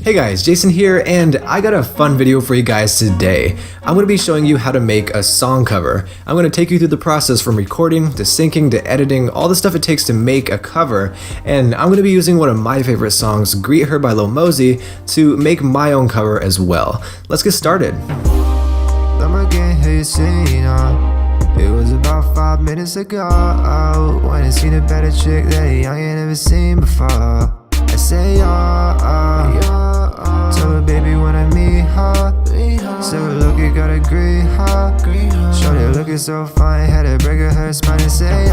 Hey guys, Jason here, and I got a fun video for you guys today. I'm going to be showing you how to make a song cover. I'm going to take you through the process from recording to syncing to editing, all the stuff it takes to make a cover, and I'm going to be using one of my favorite songs, Greet Her by Lil Mosey, to make my own cover as well. Let's get started. It was about 5 minutes ago when I seen a better chick that a young ain't never seen before. I say tell her baby when I meet her. So look, you got a green heart. Shorty looking so fine, had to break her spine and say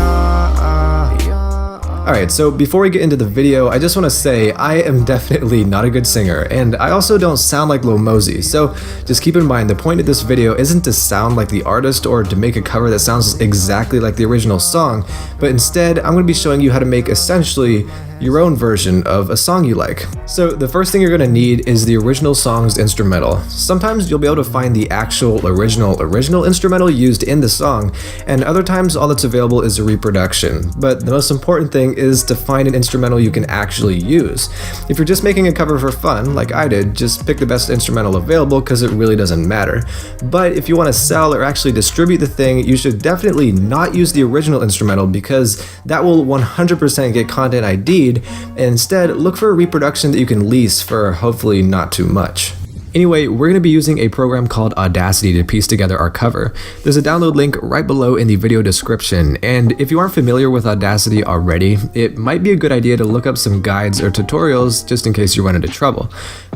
Alright, so before we get into the video, I just want to say I am definitely not a good singer, and I also don't sound like Lil Mosey, so just keep in mind the point of this video isn't to sound like the artist or to make a cover that sounds exactly like the original song, but instead I'm going to be showing you how to make essentially your own version of a song you like. So the first thing you're going to need is the original song's instrumental. Sometimes you'll be able to find the actual original instrumental used in the song, and other times all that's available is a reproduction. But the most important thing is to find an instrumental you can actually use. If you're just making a cover for fun, like I did, just pick the best instrumental available because it really doesn't matter. But if you want to sell or actually distribute the thing, you should definitely not use the original instrumental because that will 100% get content ID'd. Instead, look for a reproduction that you can lease for hopefully not too much. Anyway, we're going to be using a program called Audacity to piece together our cover. There's a download link right below in the video description, and if you aren't familiar with Audacity already, it might be a good idea to look up some guides or tutorials just in case you run into trouble.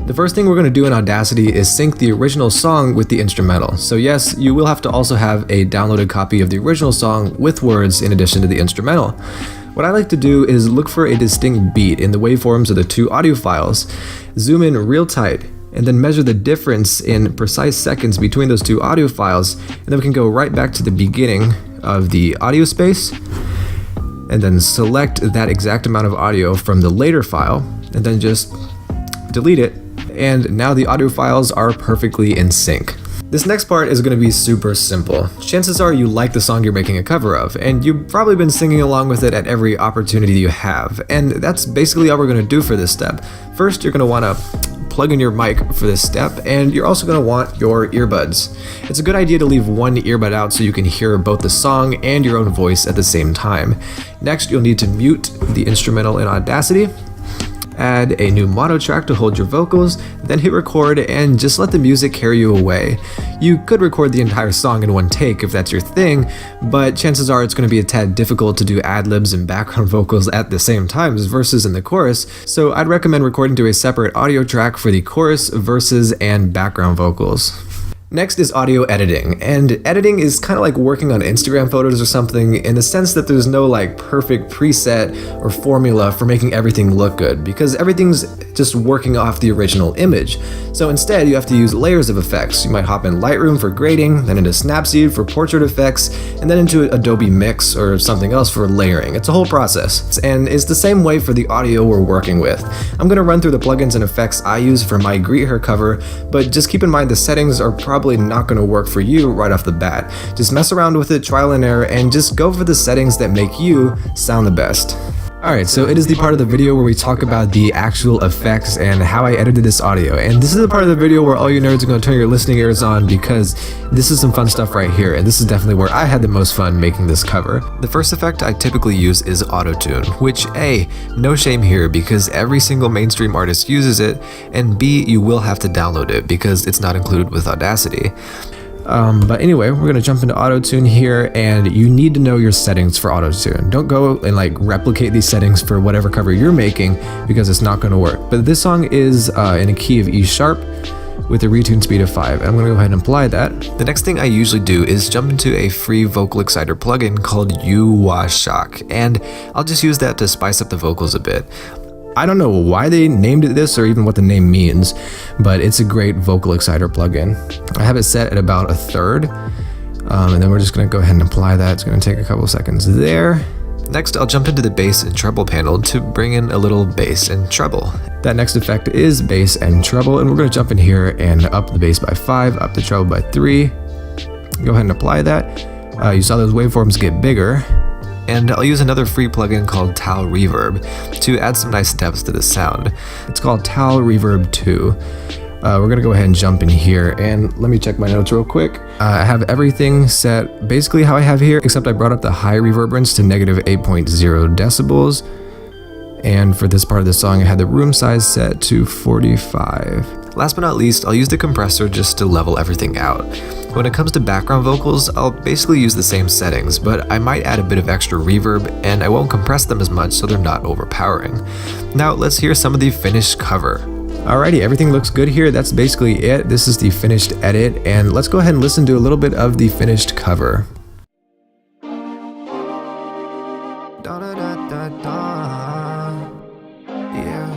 The first thing we're going to do in Audacity is sync the original song with the instrumental. So yes, you will have to also have a downloaded copy of the original song with words in addition to the instrumental. What I like to do is look for a distinct beat in the waveforms of the two audio files, zoom in real tight, and then measure the difference in precise seconds between those two audio files, and then we can go right back to the beginning of the audio space, and then select that exact amount of audio from the later file, and then just delete it, and now the audio files are perfectly in sync. This next part is going to be super simple. Chances are you like the song you're making a cover of, and you've probably been singing along with it at every opportunity you have, and that's basically all we're going to do for this step. First, you're going to want to plug in your mic for this step, and you're also going to want your earbuds. It's a good idea to leave one earbud out so you can hear both the song and your own voice at the same time. Next, you'll need to mute the instrumental in Audacity, add a new mono track to hold your vocals, then hit record and just let the music carry you away. You could record the entire song in one take if that's your thing, but chances are it's going to be a tad difficult to do ad-libs and background vocals at the same time as verses in the chorus, so I'd recommend recording to a separate audio track for the chorus, verses, and background vocals. Next is audio editing, and editing is kind of like working on Instagram photos or something in the sense that there's no like perfect preset or formula for making everything look good because everything's just working off the original image. So instead you have to use layers of effects. You might hop in Lightroom for grading, then into Snapseed for portrait effects, and then into Adobe Mix or something else for layering. It's a whole process, and it's the same way for the audio we're working with. I'm going to run through the plugins and effects I use for my Greet Her cover, but just keep in mind the settings are probably not going to work for you right off the bat. Just mess around with it, trial and error, and just go for the settings that make you sound the best. Alright, so it is the part of the video where we talk about the actual effects and how I edited this audio, and this is the part of the video where all you nerds are going to turn your listening ears on because this is some fun stuff right here, and this is definitely where I had the most fun making this cover. The first effect I typically use is auto-tune, which A, no shame here because every single mainstream artist uses it, and B, you will have to download it because it's not included with Audacity. But anyway, we're going to jump into auto-tune here, and you need to know your settings for auto-tune. Don't go and like replicate these settings for whatever cover you're making because it's not going to work. But this song is in a key of E sharp with a retune speed of 5, and I'm going to go ahead and apply that. The next thing I usually do is jump into a free vocal exciter plugin called Youll, and I'll just use that to spice up the vocals a bit. I don't know why they named it this or even what the name means, but it's a great vocal exciter plugin. I have it set at about 1/3, and then we're just going to go ahead and apply that. It's going to take a couple seconds there. Next, I'll jump into the bass and treble panel to bring in a little bass and treble. That next effect is bass and treble, and we're going to jump in here and up the bass by 5, up the treble by 3. Go ahead and apply that. You saw those waveforms get bigger. and I'll use another free plugin called Tal Reverb to add some nice depth to the sound. It's called Tal Reverb 2. We're gonna go ahead and jump in here, and let me check my notes real quick. I have everything set basically how I have here, except I brought up the high reverberance to negative 8.0 decibels. And for this part of the song, I had the room size set to 45. Last but not least, I'll use the compressor just to level everything out. When it comes to background vocals, I'll basically use the same settings, but I might add a bit of extra reverb, and I won't compress them as much so they're not overpowering. Now let's hear some of the finished cover. Alrighty, everything looks good here. That's basically it. This is the finished edit, and let's go ahead and listen to a little bit of the finished cover. Da, da, da, da, da. Yeah.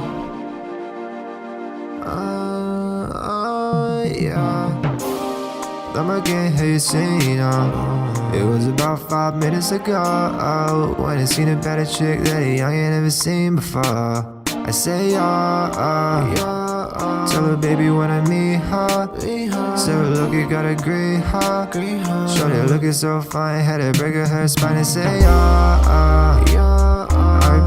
Yeah. I'ma get how you sing now. It was about 5 minutes ago when I seen a better chick that a young ain't never seen before. I say tell her baby when I meet her. Sarah look, you got a green heart. Shorty looking so fine, had to break her spine and say I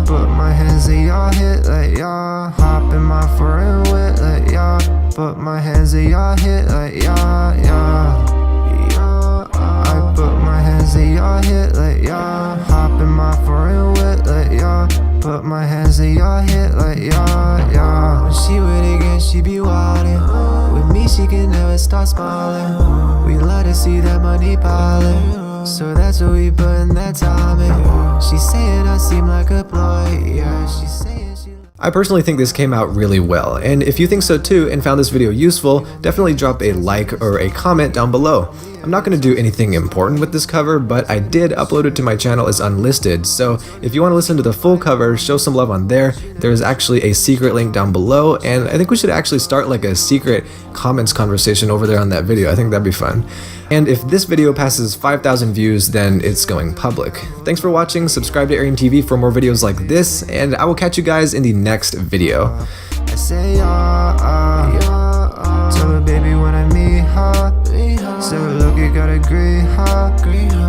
put my hands in your hip like y'all. Hop in my foreign whip like y'all. Put my hands in your hip like y'all. I put my hands in your hip like y'all. Hop in my foreign whip like y'all. Put my hands in your hip like y'all. When she with it again, she be wildin'. With me, she can never stop smiling. We like to see that money piling, so that's what we put in that time in. She saying I seem like a ploy, yeah. She saying she. I personally think this came out really well, and if you think so too and found this video useful, definitely drop a like or a comment down below. I'm not going to do anything important with this cover, but I did upload it to my channel as unlisted, so if you want to listen to the full cover, show some love on there. There's actually a secret link down below, and I think we should actually start like a secret comments conversation over there on that video. I think that'd be fun. And if this video passes 5,000 views, then it's going public. Thanks for watching, subscribe to AeriumTV for more videos like this, and I will catch you guys in the next video. I say tell her baby when I meet her. Sarah look, you got a green heart.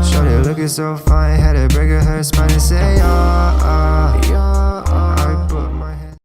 Shorty looking so fine, had to break her spine and say